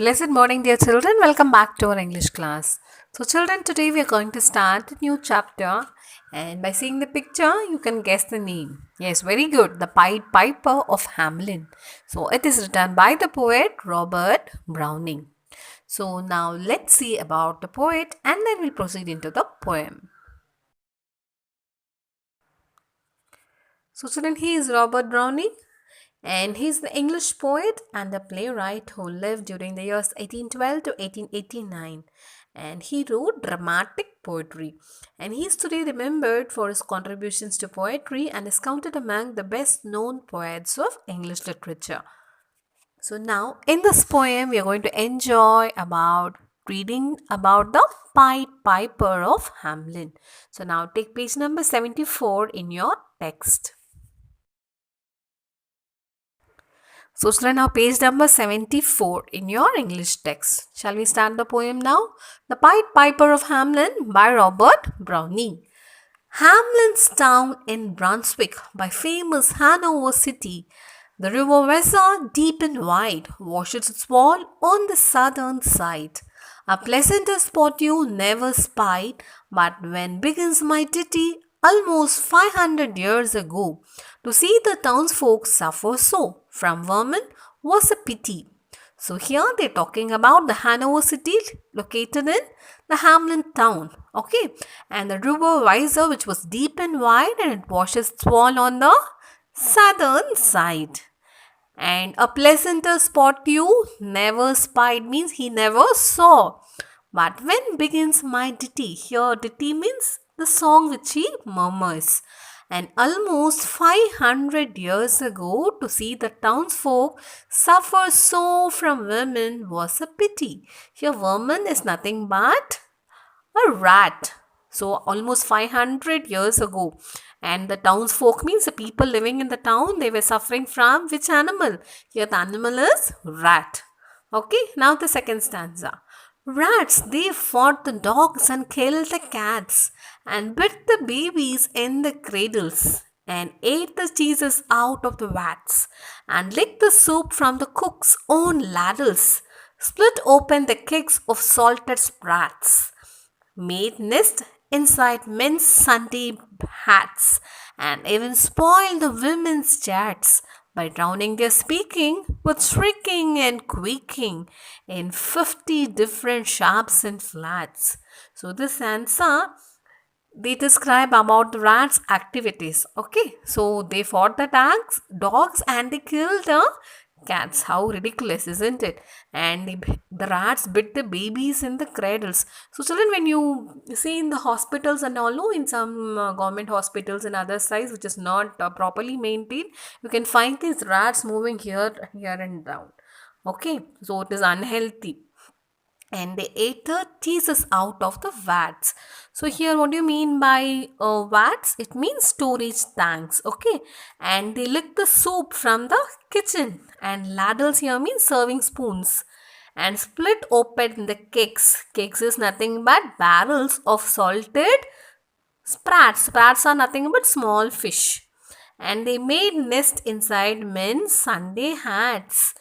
Blessed morning, dear children. Welcome back to our English class. So, children, today we are going to start a new chapter, and by seeing the picture, you can guess the name. Yes, very good. The Pied Piper of Hamelin. So, it is written by the poet Robert Browning. So, now let's see about the poet, and then we'll proceed into the poem. So, children, he is Robert Browning. And he's the English poet and the playwright who lived during the years 1812 to 1889. And he wrote dramatic poetry. And he is today remembered for his contributions to poetry and is counted among the best known poets of English literature. So now in this poem we are going to enjoy about reading about the Pied Piper of Hamelin. So now take page number 74 in your text. So, children, now page number 74 in your English text. Shall we start the poem now? The Pied Piper of Hamelin by Robert Browning. Hamelin's town in Brunswick by famous Hanover City. The river Weser, deep and wide, washes its wall on the southern side. A pleasanter spot you never spied, but when begins my ditty, almost 500 years ago, to see the townsfolk suffer so from vermin was a pity. So here they're talking about the Hanover city located in the Hamelin town. Okay, and the river Weser, which was deep and wide, and it washes its wall on the southern side. And a pleasanter spot you never spied means he never saw. But when begins my ditty? Here ditty means the song which he murmurs. And almost 500 years ago, to see the townsfolk suffer so from vermin was a pity. Here vermin is nothing but a rat. So almost 500 years ago. And the townsfolk means the people living in the town, they were suffering from which animal? Here the animal is rat. Okay, now the second stanza. Rats, they fought the dogs and killed the cats and bit the babies in the cradles and ate the cheeses out of the vats and licked the soup from the cook's own ladles, split open the kegs of salted sprats, made nest inside men's Sunday hats, and even spoiled the women's chats by drowning their speaking with shrieking and quaking in 50 different sharps and flats. So this answer they describe about the rats' activities. Okay, so they fought the dogs and they killed the cats. How ridiculous, isn't it? And the rats bit the babies in the cradles. So, children, when you see in the hospitals and all, no, in some government hospitals and other sites which is not properly maintained, you can find these rats moving here and down. Okay, so it is unhealthy and they ate the cheeses out of the vats. So here what do you mean by vats? It means storage tanks. Okay, and they licked the soup from the kitchen, and ladles here means serving spoons, and split open the kegs. Kegs is nothing but barrels of salted sprats. Sprats are nothing but small fish, and they made nest inside men's Sunday hats.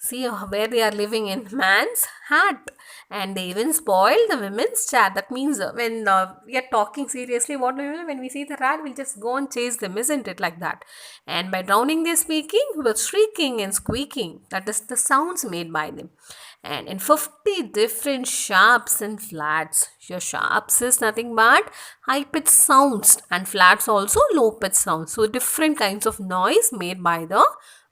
See where they are living in man's hat, and they even spoil the women's chat. That means when we are talking seriously, what we will when we see the rat, we'll just go and chase them, isn't it? Like that. And by drowning their speaking with shrieking and squeaking, that is the sounds made by them. And in 50 different sharps and flats. Your sharps is nothing but high pitched sounds, and flats also low pitched sounds. So different kinds of noise made by the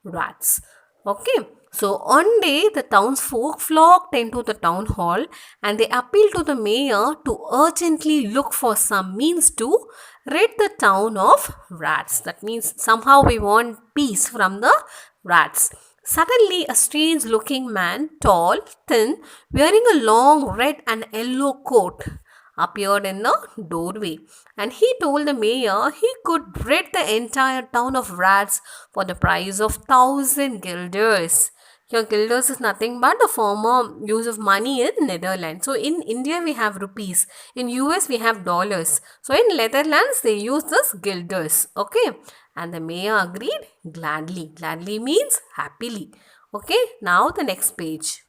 rats. Okay. So one day the townsfolk flocked into the town hall and they appealed to the mayor to urgently look for some means to rid the town of rats. That means somehow we want peace from the rats. Suddenly a strange looking man, tall, thin, wearing a long red and yellow coat, appeared in the doorway, and he told the mayor he could rid the entire town of rats for the price of 1,000 guilders. Here, guilders is nothing but a former use of money in Netherlands. So, in India, we have rupees. In US, we have dollars. So, in Netherlands, they use this guilders. Okay. And the mayor agreed gladly. Gladly means happily. Okay. Now, the next page.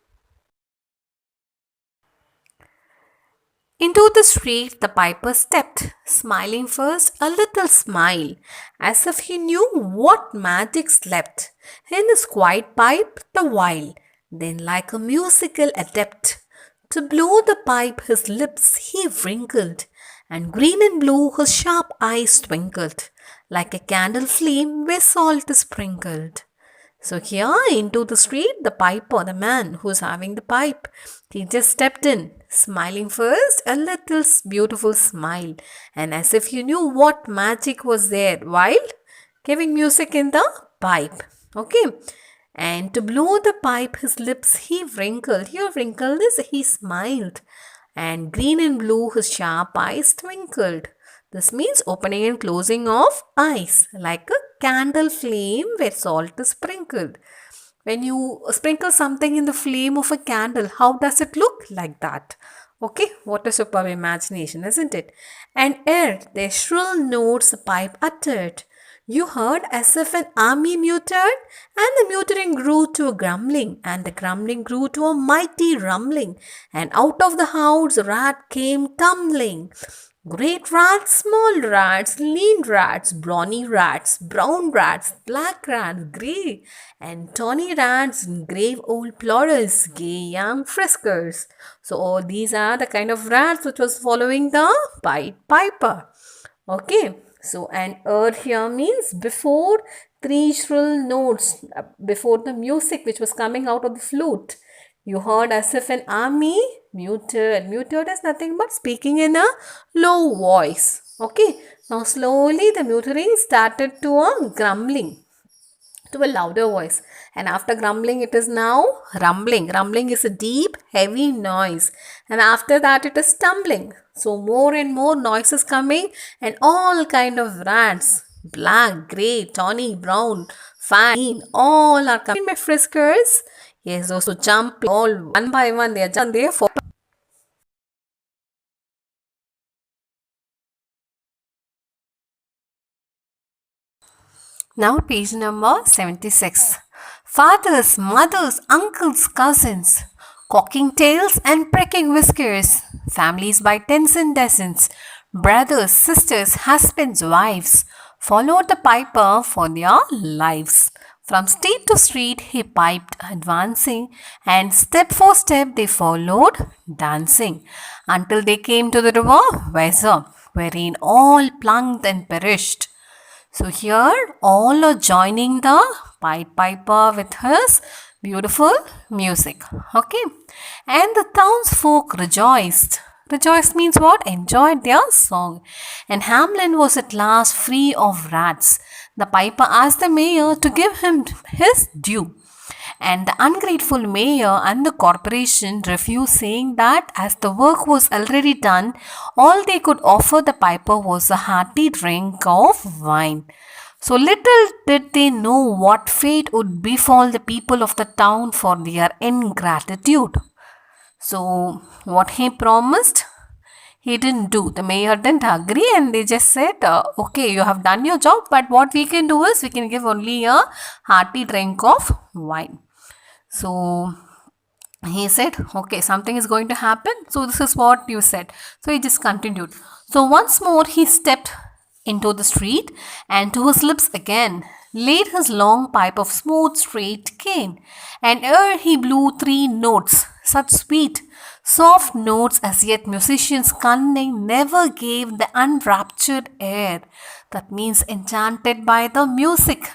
Into the street the piper stepped, smiling first a little smile, as if he knew what magic slept in his quiet pipe the while. Then, like a musical adept, to blow the pipe his lips he wrinkled, and green and blue his sharp eyes twinkled, like a candle flame where salt is sprinkled. So here into the street, the piper, the man who's having the pipe, he just stepped in, smiling first, a little beautiful smile, and as if you knew what magic was there while giving music in the pipe. Okay. And to blow the pipe, his lips he wrinkled. Here, wrinkled is he smiled, and green and blue his sharp eyes twinkled. This means opening and closing of eyes, like a candle flame where salt is sprinkled. When you sprinkle something in the flame of a candle, how does it look? Like that. Okay, what a superb imagination, isn't it? And ere their shrill notes the pipe uttered, you heard as if an army muttered, and the muttering grew to a grumbling, and the grumbling grew to a mighty rumbling, and out of the house a rat came tumbling. Great rats, small rats, lean rats, brawny rats, brown rats, black rats, grey and tawny rats, grave old plodders, gay young friskers. So all these are the kind of rats which was following the Pied Piper. Okay, so and here means before three shrill notes, before the music which was coming out of the flute. You heard as if an army muted. Muted is nothing but speaking in a low voice. Okay. Now slowly the muttering started to a grumbling, to a louder voice. And after grumbling it is now rumbling. Rumbling is a deep, heavy noise. And after that it is tumbling. So more and more noise is coming, and all kind of rats, black, grey, tawny, brown, fine, all are coming. My friskers. Yes, those who jump all one by one, they are jumping there for. Now page number 76. Fathers, mothers, uncles, cousins, cocking tails and pricking whiskers, families by tens and dozens, brothers, sisters, husbands, wives, followed the piper for their lives. From street to street he piped, advancing, and step for step they followed, dancing, until they came to the river Weser, wherein all plunged and perished. So here all are joining the Pied Piper with his beautiful music. Okay. And the townsfolk rejoiced. Rejoiced means what? Enjoyed their song. And Hamlin was at last free of rats. The piper asked the mayor to give him his due. And the ungrateful mayor and the corporation refused, saying that as the work was already done, all they could offer the piper was a hearty drink of wine. So little did they know what fate would befall the people of the town for their ingratitude. So what he promised, he didn't do. The mayor didn't agree, and they just said, okay, you have done your job, but what we can do is we can give only a hearty drink of wine. So he said, okay, something is going to happen. So this is what you said. So he just continued. So once more he stepped into the street, and to his lips again laid his long pipe of smooth straight cane. And ere he blew three notes, such sweet, soft notes as yet musicians cunning never gave the unraptured air. That means enchanted by the music.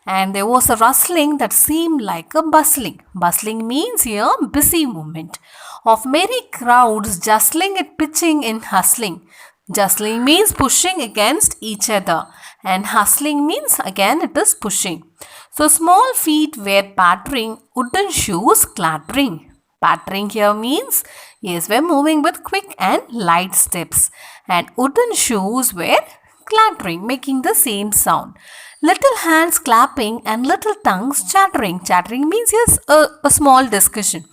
And there was a rustling that seemed like a bustling. Bustling means here busy movement of merry crowds jostling and pitching and hustling. Jostling means pushing against each other, and hustling means again it is pushing. So small feet were pattering, wooden shoes clattering. Pattering here means yes, we're moving with quick and light steps, and wooden shoes were clattering, making the same sound. Little hands clapping and little tongues chattering. Chattering means yes, a small discussion.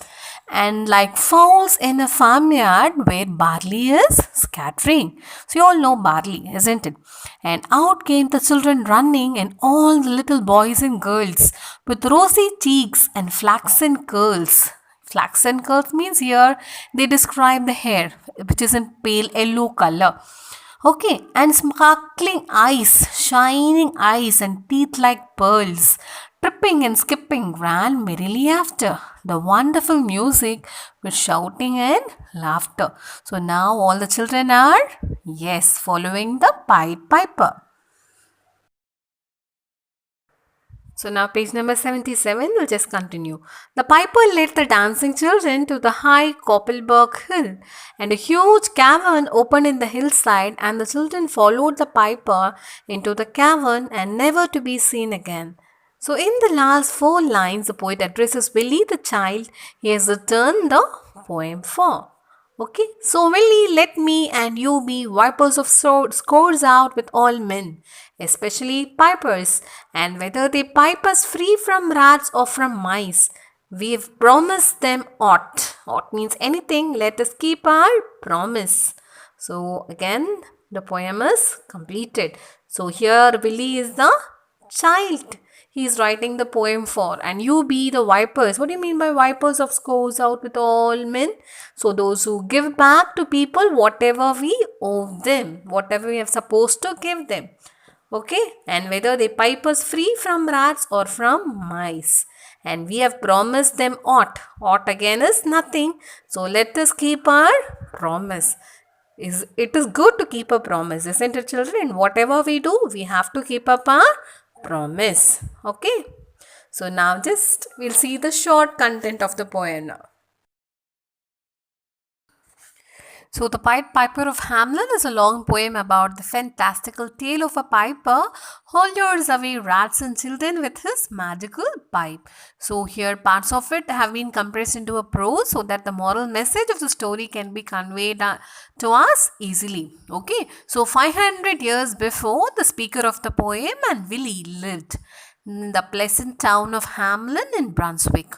And like fowls in a farmyard where barley is scattering. So you all know barley, isn't it? And out came the children running, and all the little boys and girls with rosy cheeks and flaxen curls. Flaxen curls means here they describe the hair. which is in pale yellow color. Okay, and sparkling eyes, shining eyes, and teeth like pearls, tripping and skipping ran merrily after the wonderful music with shouting and laughter. So now all the children are, yes, following the Pied Piper. So now page number 77 will just continue. The piper led the dancing children to the high Koppelberg hill, and a huge cavern opened in the hillside, and the children followed the piper into the cavern and never to be seen again. So in the last four lines, the poet addresses Willie the child he has written the poem for. Okay, so Willie, let me and you be wipers of scores out with all men, especially pipers, and whether they pipe us free from rats or from mice. We've promised them aught. Aught means anything. Let us keep our promise. So again, the poem is completed. So here Willie is the child he is writing the poem for, and you be the vipers. What do you mean by vipers of scores out with all men? So those who give back to people whatever we owe them, whatever we are supposed to give them. Okay, and whether they pipe us free from rats or from mice, and we have promised them aught. Aught again is nothing, so let us keep our promise. It is good to keep a promise, isn't it, children? Whatever we do, we have to keep up our promise. Okay, so now just we'll see the short content of the poem now. So, The Pied Piper of Hamelin is a long poem about the fantastical tale of a piper who lures away rats and children with his magical pipe. So, here parts of it have been compressed into a prose so that the moral message of the story can be conveyed to us easily. Okay, so 500 years before, the speaker of the poem and Willie lived in the pleasant town of Hamelin in Brunswick.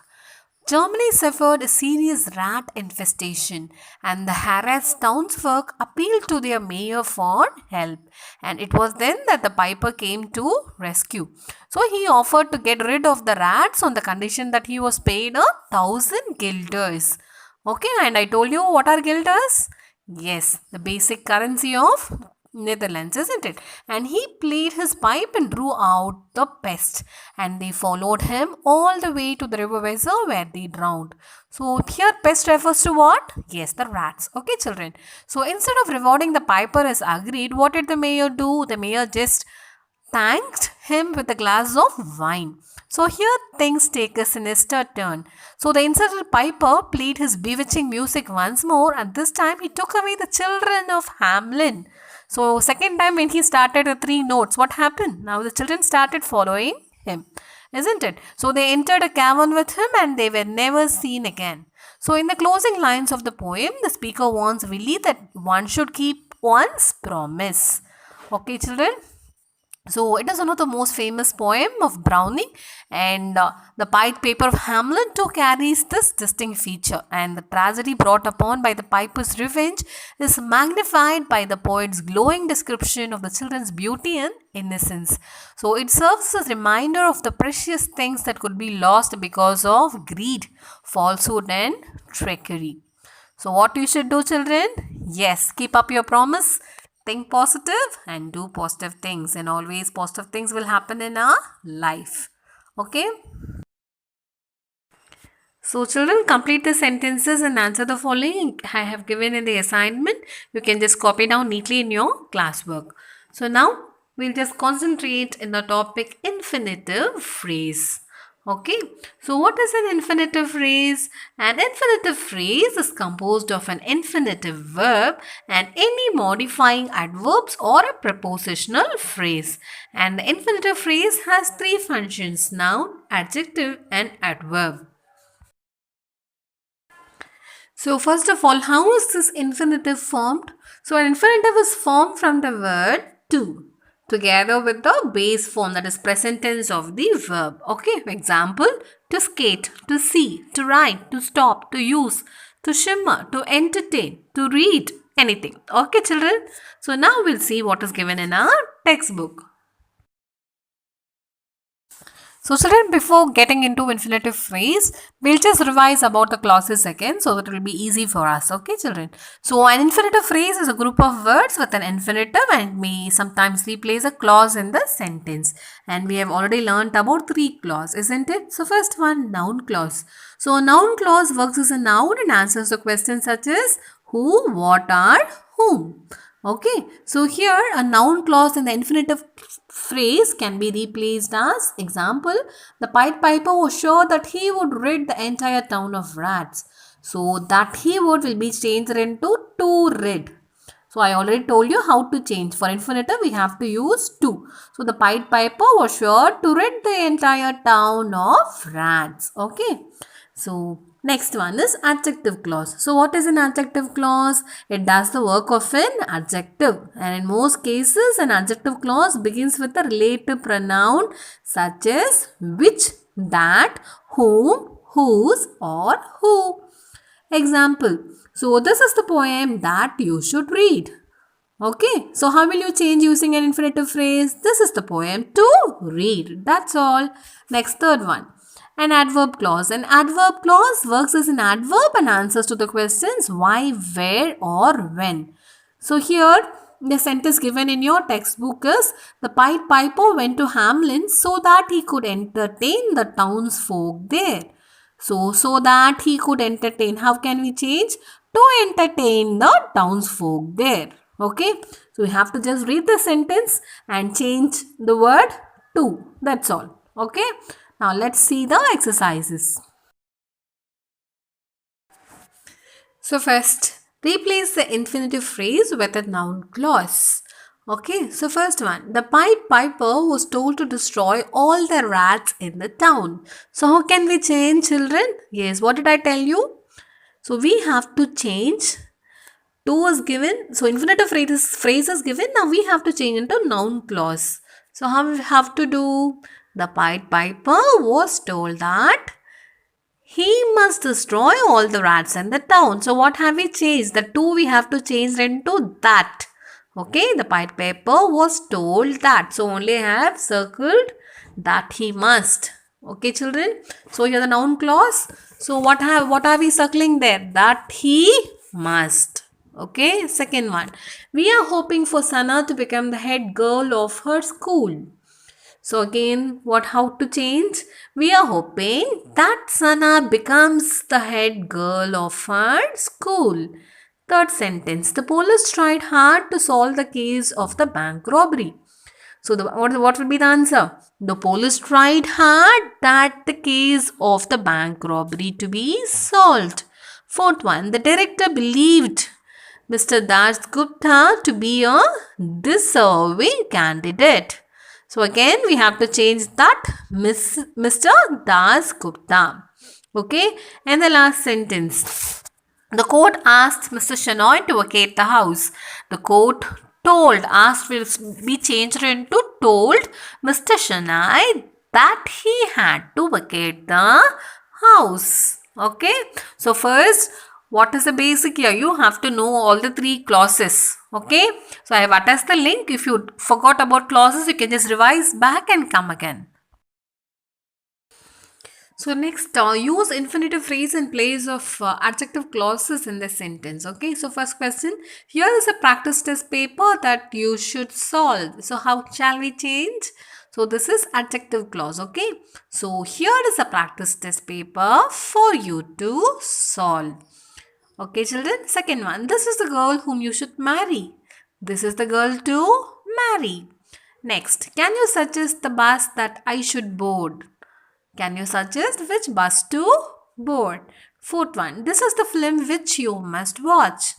Germany suffered a serious rat infestation, and the harassed townsfolk appealed to their mayor for help. And it was then that the piper came to rescue. So he offered to get rid of the rats on the condition that he was paid 1,000 guilders. Okay, and I told you what are guilders? Yes, the basic currency of Netherlands, isn't it? And he played his pipe and drew out the pest, and they followed him all the way to the river Weser where they drowned. So here pest refers to what? Yes, the rats. Okay, children. So instead of rewarding the piper as agreed, what did the mayor do? The mayor just thanked him with a glass of wine. So here things take a sinister turn. So the insulted piper played his bewitching music once more, and this time he took away the children of Hamelin. So second time when he started the three notes, what happened? Now the children started following him, isn't it? So they entered a cavern with him and they were never seen again. So in the closing lines of the poem, the speaker warns Willie that one should keep one's promise. Okay, children? So it is one of the most famous poem of Browning, and the Pied Piper of Hamelin too carries this distinct feature, and the tragedy brought upon by the piper's revenge is magnified by the poet's glowing description of the children's beauty and innocence. So it serves as a reminder of the precious things that could be lost because of greed, falsehood and trickery. So what you should do, children? Yes, keep up your promise. Think positive and do positive things, and always positive things will happen in our life. Okay? So children, complete the sentences and answer the following I have given in the assignment. You can just copy down neatly in your classwork. So now we'll just concentrate in the topic infinitive phrase. Okay, so what is an infinitive phrase? An infinitive phrase is composed of an infinitive verb and any modifying adverbs or a prepositional phrase. And the infinitive phrase has three functions: noun, adjective and adverb. So first of all, how is this infinitive formed? So an infinitive is formed from the word to, together with the base form, that is present tense of the verb. Okay, for example, to skate, to see, to write, to stop, to use, to shimmer, to entertain, to read, anything. Okay, children. So now we'll see what is given in our textbook. So children, before getting into infinitive phrase, we'll just revise about the clauses again so that it will be easy for us. Okay children. So an infinitive phrase is a group of words with an infinitive and may sometimes replace a clause in the sentence. And we have already learnt about three clauses, isn't it? So first one, noun clause. So a noun clause works as a noun and answers to questions such as who, what, are, whom. Okay, so here a noun clause in the infinitive phrase can be replaced as example, the Pied Piper was sure that he would rid the entire town of rats. So that he would will be changed into to rid. So I already told you how to change. For infinitive we have to use to. So the Pied Piper was sure to rid the entire town of rats. Okay. So next one is adjective clause. So what is an adjective clause? It does the work of an adjective, and in most cases an adjective clause begins with a relative pronoun such as which, that, whom, whose or who. Example. So this is the poem that you should read. Okay, so how will you change using an infinitive phrase? This is the poem to read. That's all. Next, third one. An adverb clause. An adverb clause works as an adverb and answers to the questions why, where or when. So here the sentence given in your textbook is the Pied Piper went to Hamelin so that he could entertain the townsfolk there. So that he could entertain. How can we change? To entertain the townsfolk there. Okay. So we have to just read the sentence and change the word to. That's all. Okay. Now let's see the exercises. So first, replace the infinitive phrase with a noun clause. Okay, so first one, the Pied Piper was told to destroy all the rats in the town. So how can we change, children? Yes, what did I tell you? So we have to change. To was given. So infinitive phrase is given. Now we have to change into noun clause. So how we have to do? The Pied Piper was told that he must destroy all the rats in the town. So what have we changed? The to we have to change into that. Okay, the Pied Piper was told that. So only I have circled that he must. Okay, children. So here the noun clause. So what are we circling there? That he must. Okay, second one. We are hoping for Sana to become the head girl of her school. So again, how to change? We are hoping that Sana becomes the head girl of her school. Third sentence. The police tried hard to solve the case of the bank robbery. So what will be the answer? The police tried hard that the case of the bank robbery to be solved. Fourth one. The director believed Mr. Das Gupta to be a deserving candidate. So again we have to change that Mr. Das Gupta. Okay, and the last sentence. The court asked Mr. Shenoy to vacate the house. The court asked will be changed into told Mr. Shenoy that he had to vacate the house. Okay, so first, what is the basic here? You have to know all the three clauses. Okay, so I have attached the link. If you forgot about clauses, you can just revise back and come again. So next, use infinitive phrase in place of adjective clauses in the sentence. Okay, so first question, here is a practice test paper that you should solve. So how shall we change? So this is adjective clause. Okay, so here is a practice test paper for you to solve. Okay, children. Second one, this is the girl whom you should marry. This is the girl to marry. Next, can you suggest the bus that I should board? Can you suggest which bus to board? Fourth one, this is the film which you must watch.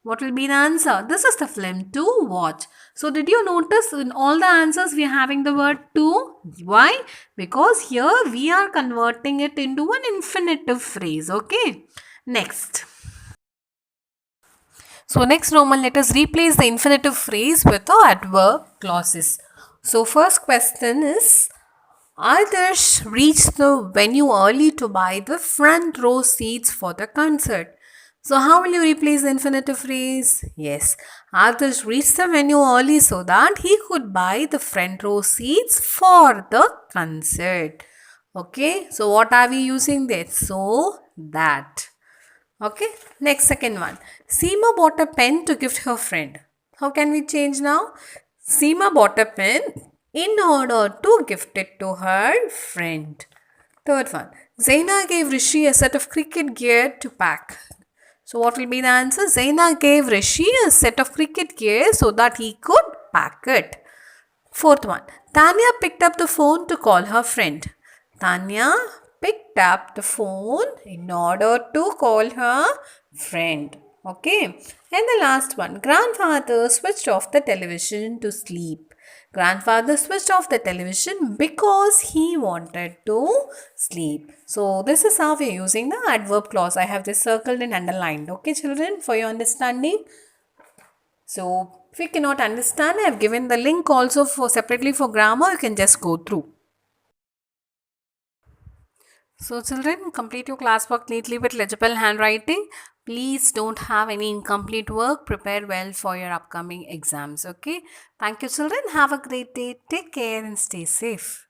What will be the answer? This is the film to watch. So did you notice in all the answers we are having the word to? Why? Because here we are converting it into an infinitive phrase. Okay. Next. So next Roman, let us replace the infinitive phrase with the adverb clauses. So first question is, Adarsh reached the venue early to buy the front row seats for the concert. So how will you replace the infinitive phrase? Yes, Adarsh reached the venue early so that he could buy the front row seats for the concert. Okay, so what are we using there? So that. Okay, next second one. Seema bought a pen to gift her friend. How can we change now? Seema bought a pen in order to gift it to her friend. Third one. Zaina gave Rishi a set of cricket gear to pack. So what will be the answer? Zaina gave Rishi a set of cricket gear so that he could pack it. Fourth one. Tanya picked up the phone to call her friend. Tanya picked up the phone in order to call her friend. Okay. And the last one. Grandfather switched off the television to sleep. Grandfather switched off the television because he wanted to sleep. So this is how we are using the adverb clause. I have this circled and underlined. Okay, children, for your understanding. So if you cannot understand, I have given the link also for separately for grammar. You can just go through. So children, complete your classwork neatly with legible handwriting. Please don't have any incomplete work. Prepare well for your upcoming exams. Okay. Thank you children. Have a great day. Take care and stay safe.